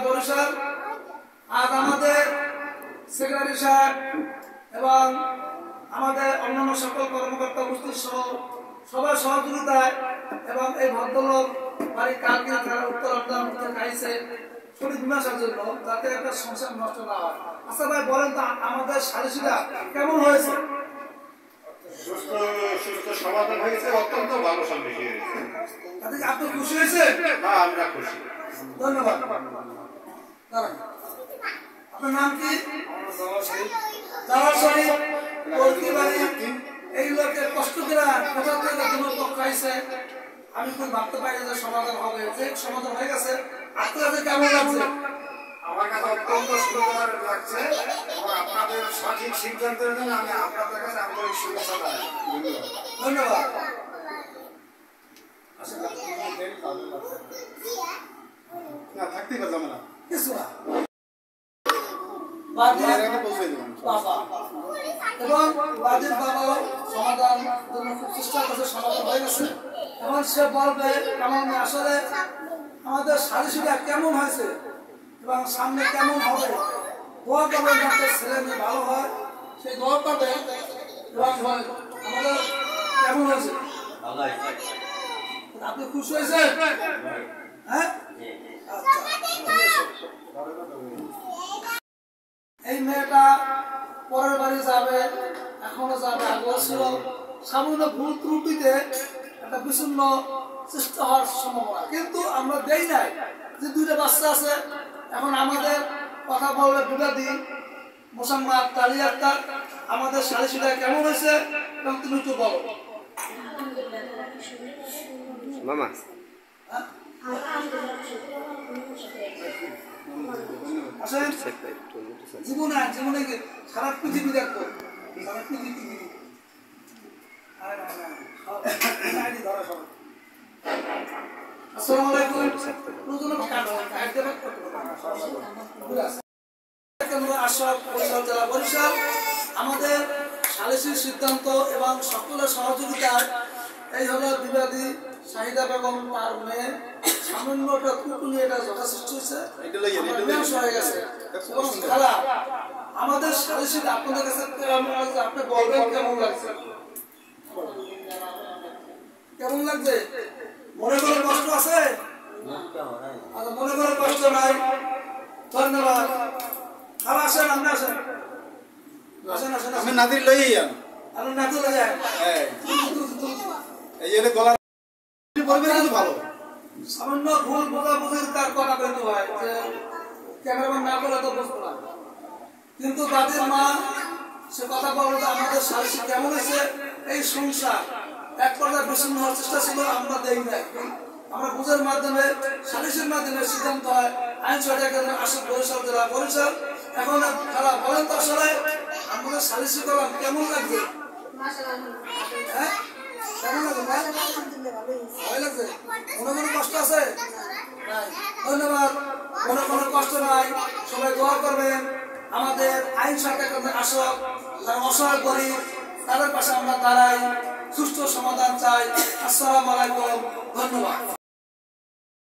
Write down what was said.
বরিশাল। আজ আমাদের সেক্রেটারি সাহেব এবং আমাদের অন্যান্য সকল কর্মকর্তা উপস্থিত সহ সবার সহযোগিতায় এবং এই ভদ্রলোক বাড়ি কালকে তারা উত্তর অর্ধান্তে খাইছে শরীর বিনাশের জন্য, যাতে একটা সংসার নষ্ট না হয়। আচ্ছা ভাই বলেন তো, আমাদের সালিশিরা কেমন হয়েছে? সুস্থ সমাধান হয়েছে, অত্যন্ত ভালো সামনে আপনি খুশি হয়েছে? আমরা খুশি। ধন্যবাদ। আপনার নাম কি? এই লোকের কষ্ট করে কোথা থেকে দুপক্ষ আইছে, আমি খুব ভাবতে পারি যে সমাধান হবে। যে সমাধান হয়ে গেছে, আপনার কাছে কেমন লাগছে? আমার কাছে অত্যন্ত সুন্দর লাগছে এবং আপনাদের সঠিক সিদ্ধান্তের জন্য আমি আপনাদের কাছে আন্তরিক শুভেচ্ছা জানাই। ধন্যবাদ। না থাকতেই পারলাম না কিছু না এবং বাদের বাবা সমাধান জন্য খুব চেষ্টা করছে, সমাধান হয়ে গেছে। এখন সে বলবে কেমন আসলে আমাদের সালিশিরা কেমন হয়েছে এবং সামনে কেমন হবে। দোয়া করবে যাতে ছেলে মেয়ে ভালো হয়, সেই দোয়া করবে। এবং আমাদের কেমন হয়েছে? আপনি খুশি হয়েছে? হ্যাঁ, এই মেয়েটা পরের বাড়ি যাবে, এখনো যাবে, আগ্রহ ছিল। সামান্য ভুল ত্রুটিতে একটা বিচ্ছিন্ন চেষ্টা হওয়ার সম্ভাবনা, কিন্তু আমরা দেই নাই যে দুইটা বাচ্চা আছে। এখন আমাদের কথা বললে দুটা দিন মোসাম্মদ তালিয়া আক্তার, আমাদের সালিশিরা কেমন হয়েছে এবং তুমি একটু বলো। মামা জীবনে জীবনে সারা পৃথিবী দেখবো, সারা পৃথিবী। আসসালামু আলাইকুম। বরিশাল আমাদের সালিশির সিদ্ধান্ত এবং সকলের সহযোগিতায় এই হলো বিবাদী শাহিদা বেগম তার মেয়ে সামান্য একটা কুকুনি এটা যথাসৃষ্টি হয়েছে হয়ে গেছে এবং খেলা আমাদের সালিশির আপনাদের কাছে আপনি বলবেন কেমন লাগছে? কেমন লাগছে? মনে করে কষ্ট আছে? আচ্ছা, মনে করে কষ্ট নাই। ধন্যবাদ। আর আসেন, আপনি আসেন, আসেন আসেন। আমি নাদির লই যান, আপনি নাতি লই যান। এই যে গলা বলবেন কিন্তু ভালো। সামান্য ভুল বোঝাবুঝির তার কথা বলতে হয় যে ক্যামেরাম্যান না বলে তো বুঝবো না, কিন্তু দাদির মা সে কথা বললো যে আমাদের সালিশি কেমন হয়েছে। এই সংসার এক পর্যায়ে বিচ্ছিন্ন হওয়ার চেষ্টা ছিল, আমরা দেই নাই। আমরা বুঝের মাধ্যমে সালিশের মাধ্যমে সিদ্ধান্ত হয় আইন সহায়তা আসল বরিশাল জেলা বরিশাল। এখন খেলা বলেন তো আসলে আমাদের সালিশি করলাম কেমন লাগছে? হ্যাঁ কেমন লাগছে? ভালো লাগছে? মনে কোনো কষ্ট আছে? ধন্যবাদ। কোনো কষ্ট নাই, সবাই দোয়া করবেন। আমাদের আইন সহায়তা আসক, যারা অসহায় গরিব তাদের পাশে আমরা দাঁড়াই, সুষ্ঠু সমাধান চাই। আসসালামু আলাইকুম, ধন্যবাদ।